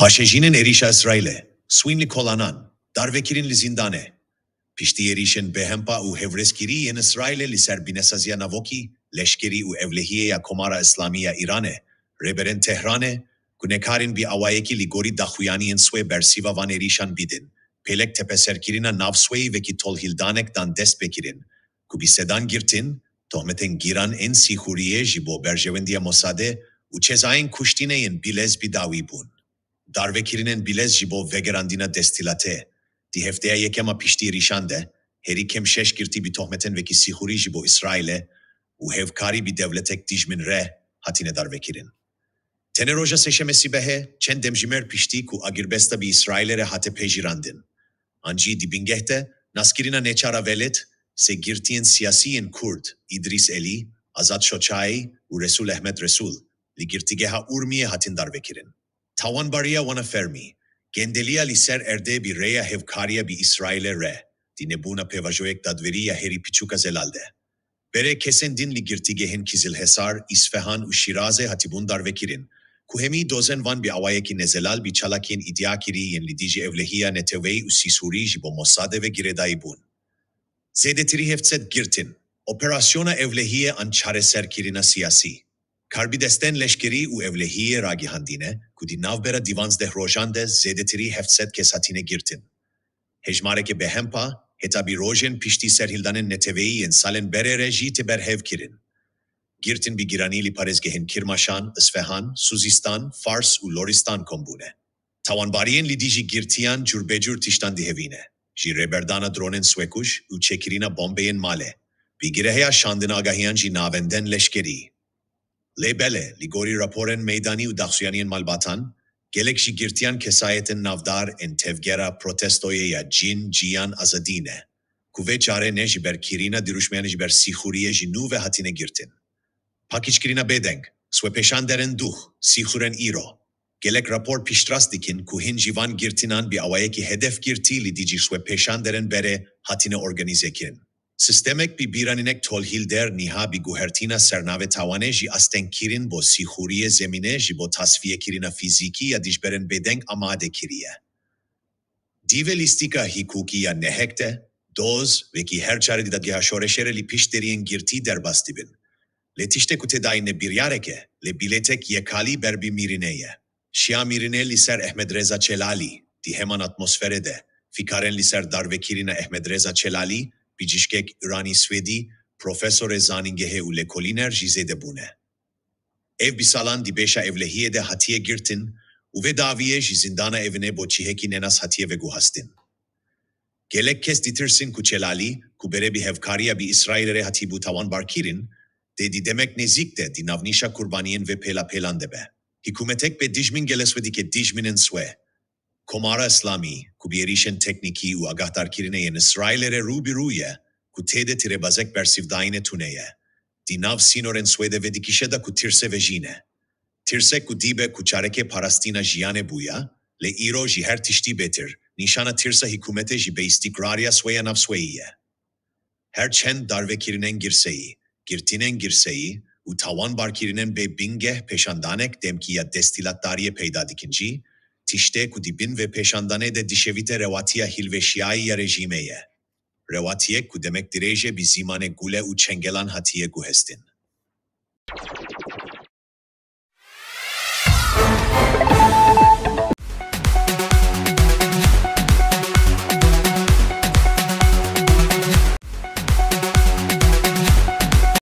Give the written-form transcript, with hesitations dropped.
Paşejinin erişa İsrail'e, Swinli kolanan, darvekirin li zindane. Pişti erişen behempa u hevreskiri yen İsrail'e li serbinasazya navoki, leşkeri u evlehiye ya komara İslamiya İran'e, reberen Tehran'e, günekarin bi avayeki li gori dahuyaniyen swe bersiva van erişan bidin, pelek tepeserkirina navsweyi ve ki tolhildanek dan dest bekirin, ku sedan girtin, tohmeten giran en sihuriye jibo berjevendiya Mossad'e, u çezayin kuştineyen bilez bidavi bun. Darvekirinin bilez jibo vegerandina destilate, di hefteye yekema pişti rişande, heri kemşeş girti bi tohmeten veki sihuri jibo İsrail'e, u hevkari bi devletek dijmin re, hatine darvekirin. Teneroja seşemesi behe, çen demjimer pişti ku agirbesta bi İsrail'ere hate pejirandin. Anci dibingehte, naskirina neçara velet, se girtiyen siyasiyen Kurd, İdris Eli, Azat Şoçay, u Resul Ahmet Resul, li girtigeha urmiye hatin darvekirin. Tawanbariya wana fermi, gendelia li ser erde bi reya hevkariya bi İsrail'e re, dine buna pevajoyek dadveriya heri piçuka zelalde. Bere kesendin li girtigehin Kizilhesar, İsfahan u Şiraze hatibun darvekirin, kuhemi dozen van bi avayeki nezelal bi çalakin idyakiri yen lidiji evlehiya netevey u sisuri jibo Mossade ve giredaibun. Zedetiri heftzet girtin, operasyona evlehiye an çareser kirina siyasi. Karbidesten leşkeri u evlehiye ragihandine, kudi navbera divanzdeh rojande zedetiri heftzet kesatine girtin. Hejmareke behempa, heta bi rojen pişti serhildanen neteveyi yen salen berere jite berhevkirin. Girtin bi giranili parezgehin Kirmaşan, İsfahan, Suzistan, Fars u Loristan kombune. Tawanbariyen lidiji girtiyan curbecur tiştan dihevine. Ji reberdana dronen swekuş u çekirina bombeyen male. Bi gireheya şandina agahiyan ji navenden leşkeri. Lebele, ligori raporen meydani u daksuyaniyen malbatan, gelek ji girtiyan kesayeten navdar en tevgera protestoye ya cin ciyan azadine. Kuve çare ne jiber kirina diruşmayan jiber sihuriye ji nu ve hatine girtin. Pakiçkirina bedeng, swepeşan deren duh, sihuren iro. Gelek rapor piştras dikin kuhin jivan girtinan bi avayeki hedef girti lidici swepeşan deren bere hatine organize kirin. Sistemek bi biraninek tolhilder niha bi guhertina sernave tawane ji asten kirin bo sihuriye zemine ji bo tasfiye kirina fiziki ya dijberen bedeng amade kiriye. Dive listika hikuki ya nehekte, doz ve ki her çare didadgeha şoreşere li pişteriyen girti derbastibin. Le tişte kutedayne bir yareke, le biletek yekali berbi mirineye. Şia mirine liser Ahmed Reza Çelali, di heman atmosferede, fikaren liser darvekirina Ahmed Reza Çelali, bicişkek İrani Svedi, profesore zaningehe u lekoliner jizede bune. Ev bisalan di beşa evlehiyede hatiye girtin, uve daviye jizindana evine bo çiheki nenas hatiye ve guhastin. Gelek kes ditirsin ku Çelali, ku bere bi hevkariya bi İsrailere hatibu tavan barkirin, dedi demek nezik de di navnişa kurbaniyen ve pela pelande be. Hikumetek be dijmin gelesvedike dijminin swe. Komara İslami, ku bi erişen tekniki u agahtar kirine yen İsrailere ru bi ruye, ku tede tirebazek bersivdayine tuneye. Di nav sinoren swede ve dikişeda ku tirse ve jine. Tirse ku dibe ku çareke parastina jiyane buya, le iro ji her tişti betir, nişana tirsa hikumete ji be istikrariya swaya nav swayiye. Her çen darve kirinen girseyi, girtinen girseyi, u tavan barkirinen be bingeh peşandanek demkiya destilattariye peyda dikinci, tişte ku dibin ve peşandane de dişevite revatiya hilveşiyayı ya rejimeye. Revatiye ku demek direje bi zimane gule u çengelan hatiye guhestin.